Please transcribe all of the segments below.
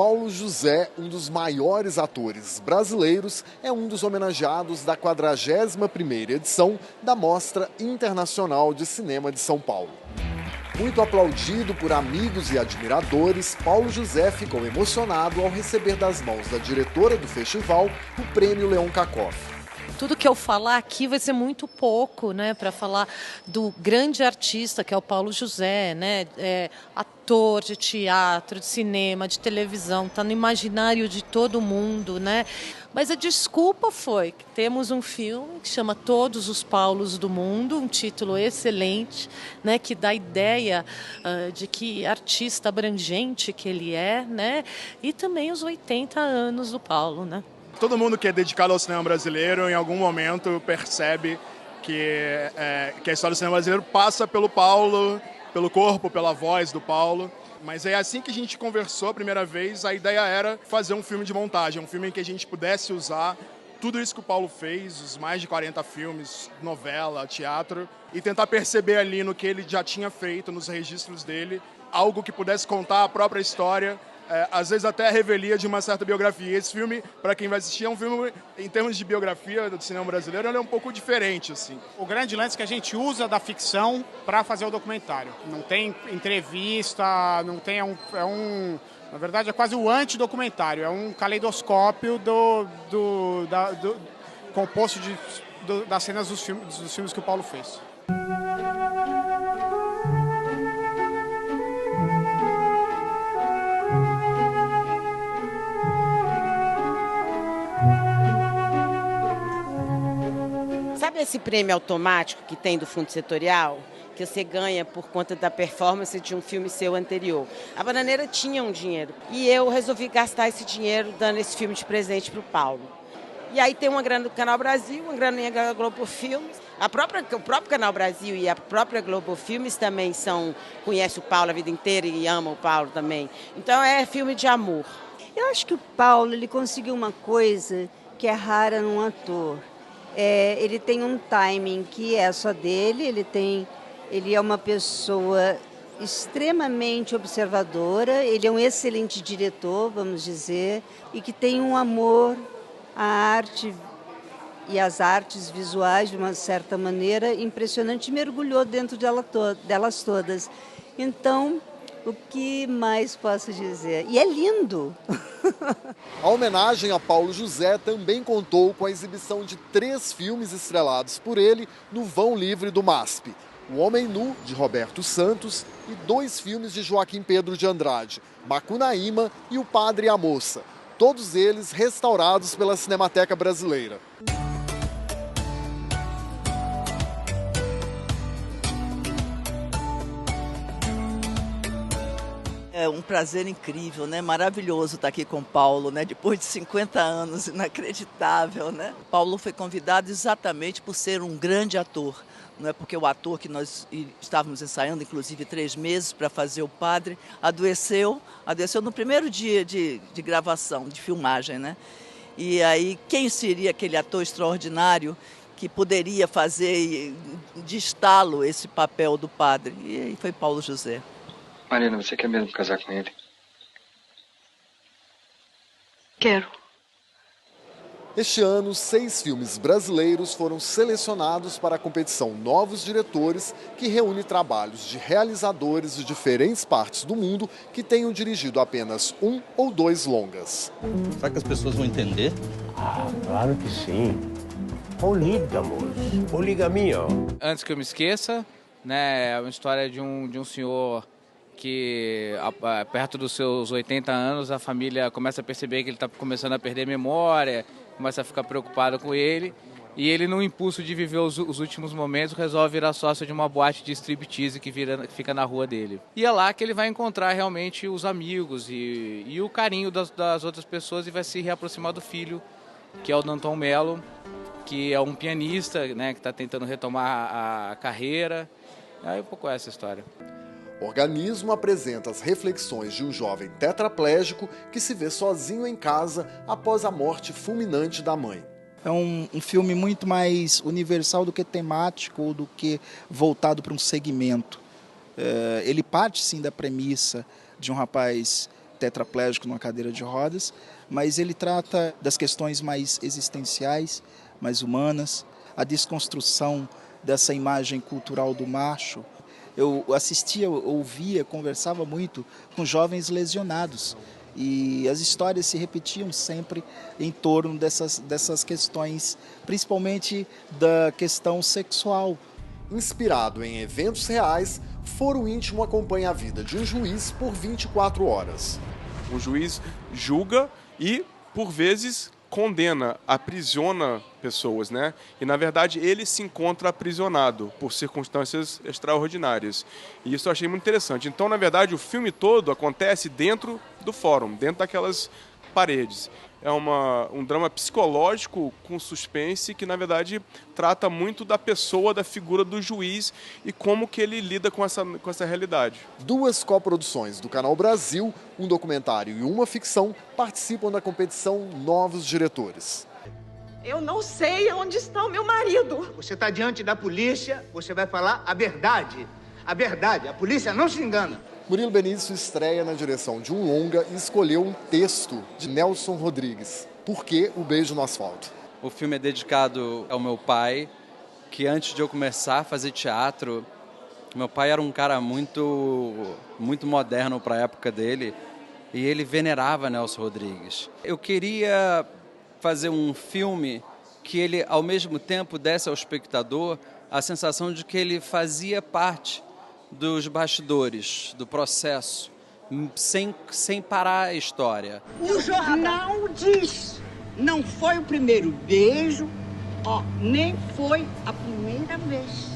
Paulo José, um dos maiores atores brasileiros, é um dos homenageados da 41ª edição da Mostra Internacional de Cinema de São Paulo. Muito aplaudido por amigos e admiradores, Paulo José ficou emocionado ao receber das mãos da diretora do festival o Prêmio Leon Kacoff. Tudo que eu falar aqui vai ser muito pouco, né, para falar do grande artista que é o Paulo José, né, ator de teatro, de cinema, de televisão, está no imaginário de todo mundo, né. Mas a desculpa foi que temos um filme que chama Todos os Paulos do Mundo, um título excelente, né, que dá ideia de que artista abrangente que ele é, né, e também os 80 anos do Paulo, né. Todo mundo que é dedicado ao cinema brasileiro, em algum momento, percebe que a história do cinema brasileiro passa pelo Paulo, pelo corpo, pela voz do Paulo. Mas é assim que a gente conversou a primeira vez, a ideia era fazer um filme de montagem, um filme em que a gente pudesse usar tudo isso que o Paulo fez, os mais de 40 filmes, novela, teatro, e tentar perceber ali no que ele já tinha feito, nos registros dele, algo que pudesse contar a própria história, às vezes até a revelia de uma certa biografia. Esse filme, para quem vai assistir, é um filme, em termos de biografia do cinema brasileiro, ele é um pouco diferente, assim. O grande lance é que a gente usa da ficção para fazer o documentário. Não tem entrevista, não tem... na verdade, é quase o antidocumentário. É um caleidoscópio composto das cenas dos filmes que o Paulo fez. Sabe esse prêmio automático que tem do Fundo Setorial, que você ganha por conta da performance de um filme seu anterior? A Bananeira tinha um dinheiro e eu resolvi gastar esse dinheiro dando esse filme de presente para o Paulo. E aí tem uma grana do Canal Brasil, uma graninha da Globo Filmes. O próprio Canal Brasil e a própria Globo Filmes também conhecem o Paulo a vida inteira e amam o Paulo também. Então é filme de amor. Eu acho que o Paulo ele conseguiu uma coisa que é rara num ator. Ele tem um timing que é só dele, ele é uma pessoa extremamente observadora, ele é um excelente diretor, vamos dizer, e que tem um amor à arte e às artes visuais, de uma certa maneira, impressionante, e mergulhou dentro delas todas. Então, o que mais posso dizer? E é lindo! A homenagem a Paulo José também contou com a exibição de 3 filmes estrelados por ele no Vão Livre do MASP. O Homem Nu, de Roberto Santos, e 2 filmes de Joaquim Pedro de Andrade, Macunaíma e O Padre e a Moça, todos eles restaurados pela Cinemateca Brasileira. É um prazer incrível, né? Maravilhoso estar aqui com o Paulo, né? Depois de 50 anos, inacreditável, né? Paulo foi convidado exatamente por ser um grande ator. Não é porque o ator que nós estávamos ensaiando, inclusive 3 meses para fazer o Padre, adoeceu no primeiro dia de gravação, de filmagem, né? E aí, quem seria aquele ator extraordinário que poderia fazer de estalo esse papel do Padre? E aí foi Paulo José. Marina, você quer mesmo casar com ele? Quero. Este ano, 6 filmes brasileiros foram selecionados para a competição Novos Diretores, que reúne trabalhos de realizadores de diferentes partes do mundo que tenham dirigido apenas 1 ou 2 longas. Será que as pessoas vão entender? Ah, claro que sim. Polígamos, poligamia. Antes que eu me esqueça, né, é uma história de um senhor que perto dos seus 80 anos a família começa a perceber que ele está começando a perder a memória, começa a ficar preocupado com ele, e ele, no impulso de viver os últimos momentos, resolve virar sócio de uma boate de striptease que fica na rua dele. E é lá que ele vai encontrar realmente os amigos e o carinho das outras pessoas, e vai se reaproximar do filho, que é o Danton Mello, que é um pianista, né, que está tentando retomar a carreira. É um pouco essa história. O organismo apresenta as reflexões de um jovem tetraplégico que se vê sozinho em casa após a morte fulminante da mãe. É um filme muito mais universal do que temático ou do que voltado para um segmento. Ele parte, sim, da premissa de um rapaz tetraplégico numa cadeira de rodas, mas ele trata das questões mais existenciais, mais humanas, a desconstrução dessa imagem cultural do macho. Eu assistia, ouvia, conversava muito com jovens lesionados e as histórias se repetiam sempre em torno dessas questões, principalmente da questão sexual. Inspirado em eventos reais, Foro Íntimo acompanha a vida de um juiz por 24 horas. O juiz julga e, por vezes, condena, aprisiona pessoas, né? E, na verdade, ele se encontra aprisionado por circunstâncias extraordinárias. E isso eu achei muito interessante. Então, na verdade, o filme todo acontece dentro do fórum, dentro daquelas paredes. É um drama psicológico com suspense que, na verdade, trata muito da pessoa, da figura do juiz e como que ele lida com essa realidade. 2 coproduções do Canal Brasil, um documentário e uma ficção, participam da competição Novos Diretores. Eu não sei onde está o meu marido. Você está diante da polícia, você vai falar a verdade. A verdade, a polícia não se engana. Murilo Benício estreia na direção de um longa e escolheu um texto de Nelson Rodrigues. Por que O Beijo no Asfalto? O filme é dedicado ao meu pai, que antes de eu começar a fazer teatro, meu pai era um cara muito moderno para a época dele e ele venerava Nelson Rodrigues. Eu queria fazer um filme que ele, ao mesmo tempo, desse ao espectador a sensação de que ele fazia parte dos bastidores, do processo, sem parar a história. O jornal diz, não foi o primeiro beijo, nem foi a primeira vez.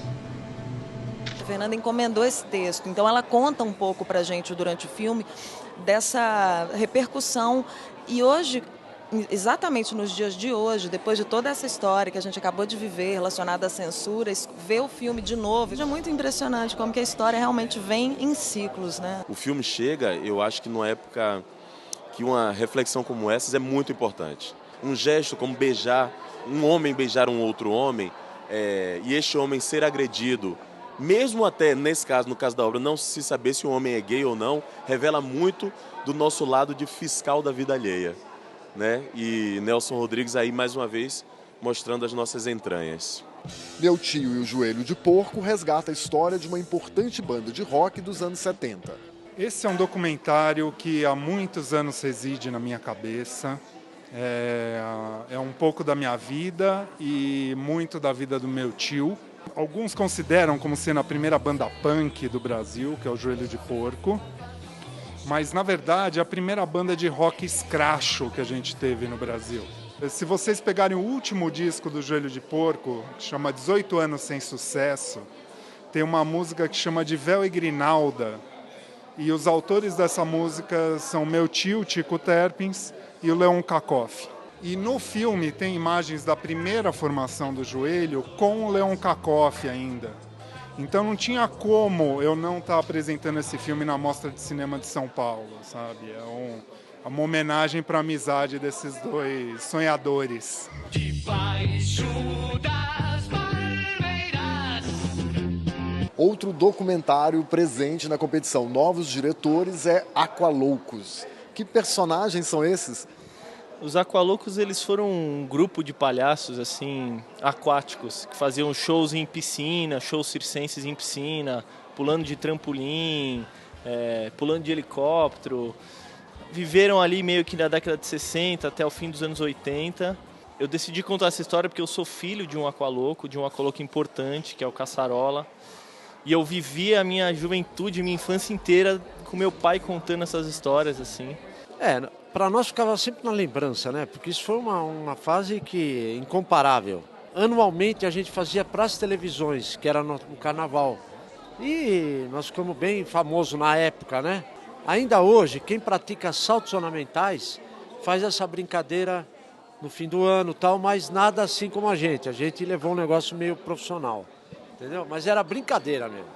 A Fernanda encomendou esse texto, então ela conta um pouco pra gente durante o filme dessa repercussão. E hoje, exatamente nos dias de hoje, depois de toda essa história que a gente acabou de viver relacionada à censura, ver o filme de novo, é muito impressionante como que a história realmente vem em ciclos, né? O filme chega, eu acho que numa época que uma reflexão como essa é muito importante. Um gesto como beijar, um homem beijar um outro homem, e este homem ser agredido, mesmo até nesse caso, no caso da obra, não se saber se o homem é gay ou não, revela muito do nosso lado de fiscal da vida alheia. Né? E Nelson Rodrigues aí mais uma vez mostrando as nossas entranhas. Meu Tio e o Joelho de Porco resgata a história de uma importante banda de rock dos anos 70. Esse é um documentário que há muitos anos reside na minha cabeça. É um pouco da minha vida e muito da vida do meu tio. Alguns consideram como sendo a primeira banda punk do Brasil, que é o Joelho de Porco. Mas, na verdade, é a primeira banda de rock escracho que a gente teve no Brasil. Se vocês pegarem o último disco do Joelho de Porco, que chama 18 Anos Sem Sucesso, tem uma música que chama de Véu e Grinalda. E os autores dessa música são meu tio, Tico Terpins, e o Leon Kakoff. E no filme tem imagens da primeira formação do Joelho com o Leon Kakoff ainda. Então não tinha como eu não estar apresentando esse filme na Mostra de Cinema de São Paulo, sabe? É uma homenagem para a amizade desses 2 sonhadores. Debaixo das palmeiras. Outro documentário presente na competição Novos Diretores é Aqualoucos. Que personagens são esses? Os Aqualoucos, eles foram um grupo de palhaços assim aquáticos que faziam shows em piscina, shows circenses em piscina, pulando de trampolim, pulando de helicóptero. Viveram ali meio que na década de 60 até o fim dos anos 80. Eu decidi contar essa história porque eu sou filho de um aqualouco importante, que é o Caçarola. E eu vivi a minha juventude, minha infância inteira com meu pai contando essas histórias assim. Para nós ficava sempre na lembrança, né? Porque isso foi uma fase incomparável. Anualmente a gente fazia para as televisões, que era no carnaval. E nós ficamos bem famosos na época, né? Ainda hoje, quem pratica saltos ornamentais faz essa brincadeira no fim do ano, tal, mas nada assim como a gente. A gente levou um negócio meio profissional, entendeu? Mas era brincadeira mesmo.